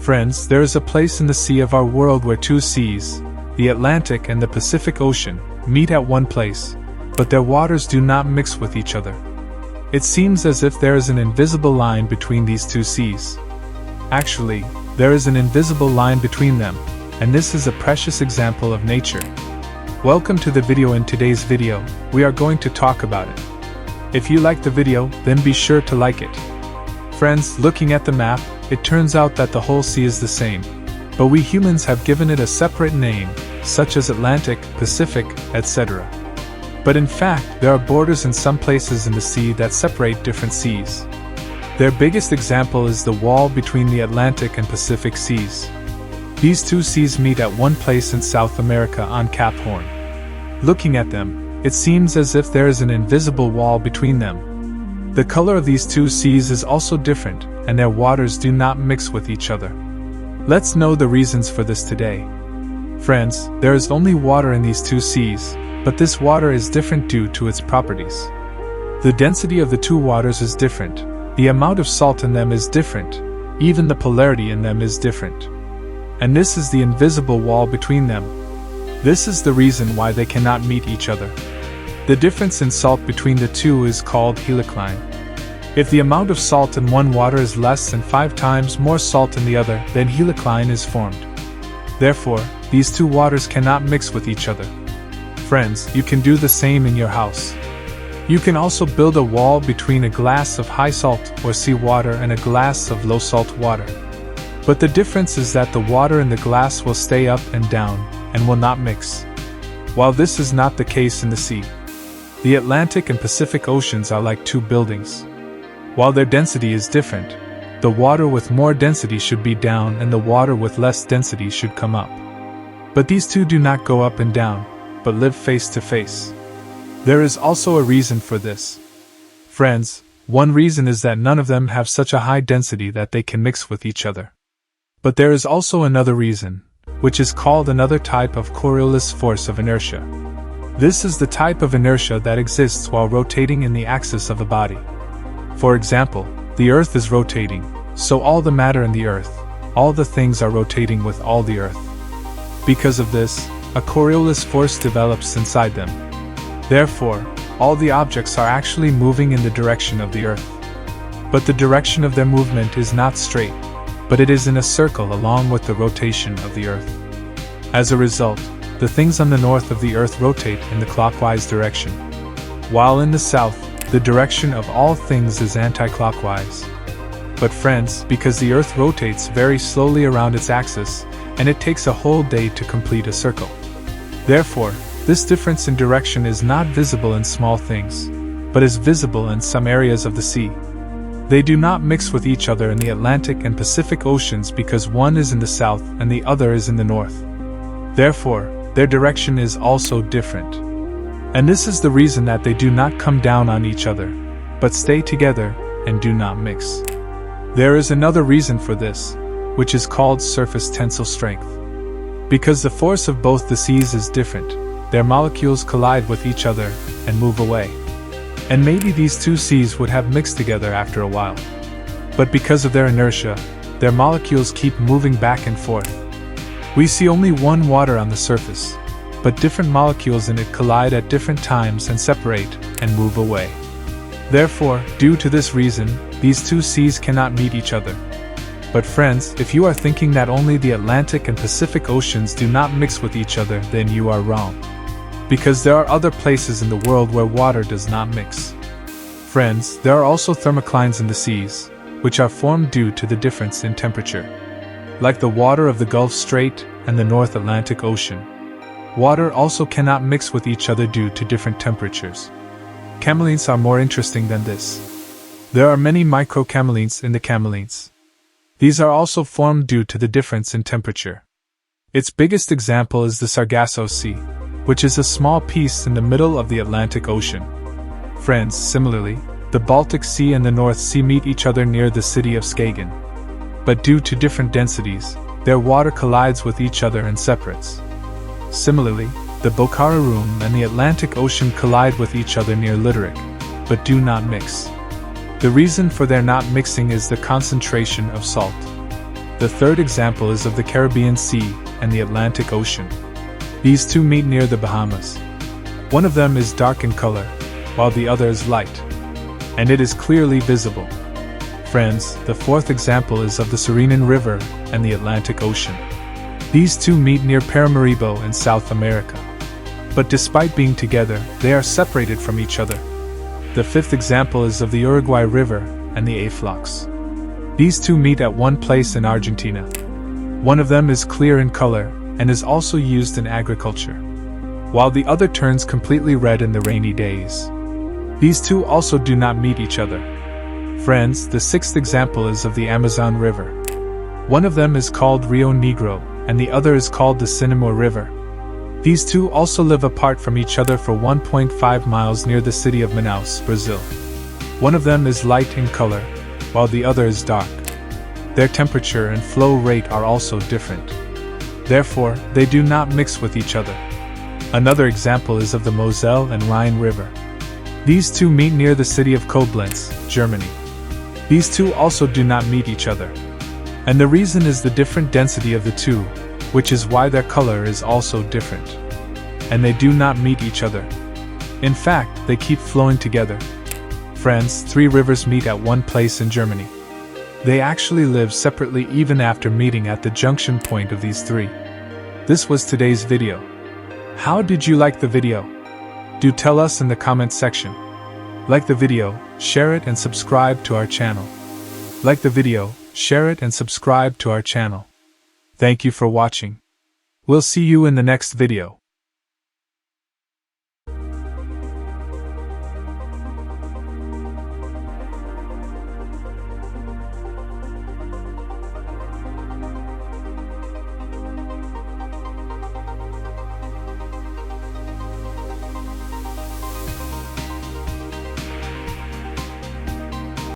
Friends, there is a place in the sea of our world where two seas, the Atlantic and the Pacific Ocean, meet at one place, but their waters do not mix with each other. It seems as if there is an invisible line between these two seas. Actually, there is an invisible line between them, and this is a precious example of nature. Welcome to the video. In today's video, we are going to talk about it. If you like the video, then be sure to like it. Friends, looking at the map, it turns out that the whole sea is the same, but we humans have given it a separate name, such as Atlantic, Pacific, etc. But in fact, there are borders in some places in the sea that separate different seas. Their biggest example is the wall between the Atlantic and Pacific Seas. These two seas meet at one place in South America on Cap Horn. Looking at them, it seems as if there is an invisible wall between them. The color of these two seas is also different, and their waters do not mix with each other. Let's know the reasons for this today. Friends, there is only water in these two seas, but this water is different due to its properties. The density of the two waters is different, the amount of salt in them is different, even the polarity in them is different. And this is the invisible wall between them. This is the reason why they cannot meet each other. The difference in salt between the two is called helocline. If the amount of salt in one water is less than 5 times more salt in the other, then helocline is formed. Therefore, these two waters cannot mix with each other. Friends, you can do the same in your house. You can also build a wall between a glass of high salt or sea water and a glass of low salt water. But the difference is that the water in the glass will stay up and down, and will not mix. While this is not the case in the sea. The Atlantic and Pacific Oceans are like two buildings. While their density is different, the water with more density should be down and the water with less density should come up. But these two do not go up and down, but live face to face. There is also a reason for this. Friends, one reason is that none of them have such a high density that they can mix with each other. But there is also another reason, which is called another type of coriolis force of inertia. This is the type of inertia that exists while rotating in the axis of a body. For example, the Earth is rotating, so all the matter in the Earth, all the things are rotating with all the Earth. Because of this, a coriolis force develops inside them. Therefore, all the objects are actually moving in the direction of the Earth. But the direction of their movement is not straight, but it is in a circle along with the rotation of the Earth. As a result, the things on the north of the Earth rotate in the clockwise direction, while in the south, the direction of all things is anti-clockwise. But friends, because the Earth rotates very slowly around its axis, and it takes a whole day to complete a circle. Therefore, this difference in direction is not visible in small things, but is visible in some areas of the sea. They do not mix with each other in the Atlantic and Pacific Oceans because one is in the south and the other is in the north. Therefore, their direction is also different. And this is the reason that they do not come down on each other, but stay together and do not mix. There is another reason for this, which is called surface tensile strength. Because the force of both the seas is different, their molecules collide with each other and move away. And maybe these two seas would have mixed together after a while. But because of their inertia, their molecules keep moving back and forth. We see only one water on the surface, but different molecules in it collide at different times and separate and move away. Therefore, due to this reason, these two seas cannot meet each other. But friends, if you are thinking that only the Atlantic and Pacific Oceans do not mix with each other, then you are wrong. Because there are other places in the world where water does not mix. Friends, there are also thermoclines in the seas, which are formed due to the difference in temperature. Like the water of the Gulf Strait and the North Atlantic Ocean. Water also cannot mix with each other due to different temperatures. Chameleons are more interesting than this. There are many microchameleons in the chameleons. These are also formed due to the difference in temperature. Its biggest example is the Sargasso Sea, which is a small piece in the middle of the Atlantic Ocean. Friends, similarly, the Baltic Sea and the North Sea meet each other near the city of Skagen. But due to different densities, their water collides with each other and separates. Similarly, the Bokhara Rum and the Atlantic Ocean collide with each other near Litterick, but do not mix. The reason for their not mixing is the concentration of salt. The third example is of the Caribbean Sea and the Atlantic Ocean. These two meet near the Bahamas. One of them is dark in color, while the other is light, and it is clearly visible. Friends, the fourth example is of the Suriname River and the Atlantic Ocean. These two meet near Paramaribo in South America. But despite being together, they are separated from each other. The fifth example is of the Uruguay River and the Aflox. These two meet at one place in Argentina. One of them is clear in color and is also used in agriculture, while the other turns completely red in the rainy days. These two also do not meet each other. Friends, the sixth example is of the Amazon River. One of them is called Rio Negro, and the other is called the Sinamor River. These two also live apart from each other for 1.5 miles near the city of Manaus, Brazil. One of them is light in color, while the other is dark. Their temperature and flow rate are also different. Therefore, they do not mix with each other. Another example is of the Moselle and Rhine River. These two meet near the city of Koblenz, Germany. These two also do not meet each other. And the reason is the different density of the two, which is why their color is also different. And they do not meet each other. In fact, they keep flowing together. Friends, three rivers meet at one place in Germany. They actually live separately even after meeting at the junction point of these three. This was today's video. How did you like the video? Do tell us in the comments section. Like the video, share it and subscribe to our channel. Like the video, share it and subscribe to our channel. Thank you for watching. We'll see you in the next video.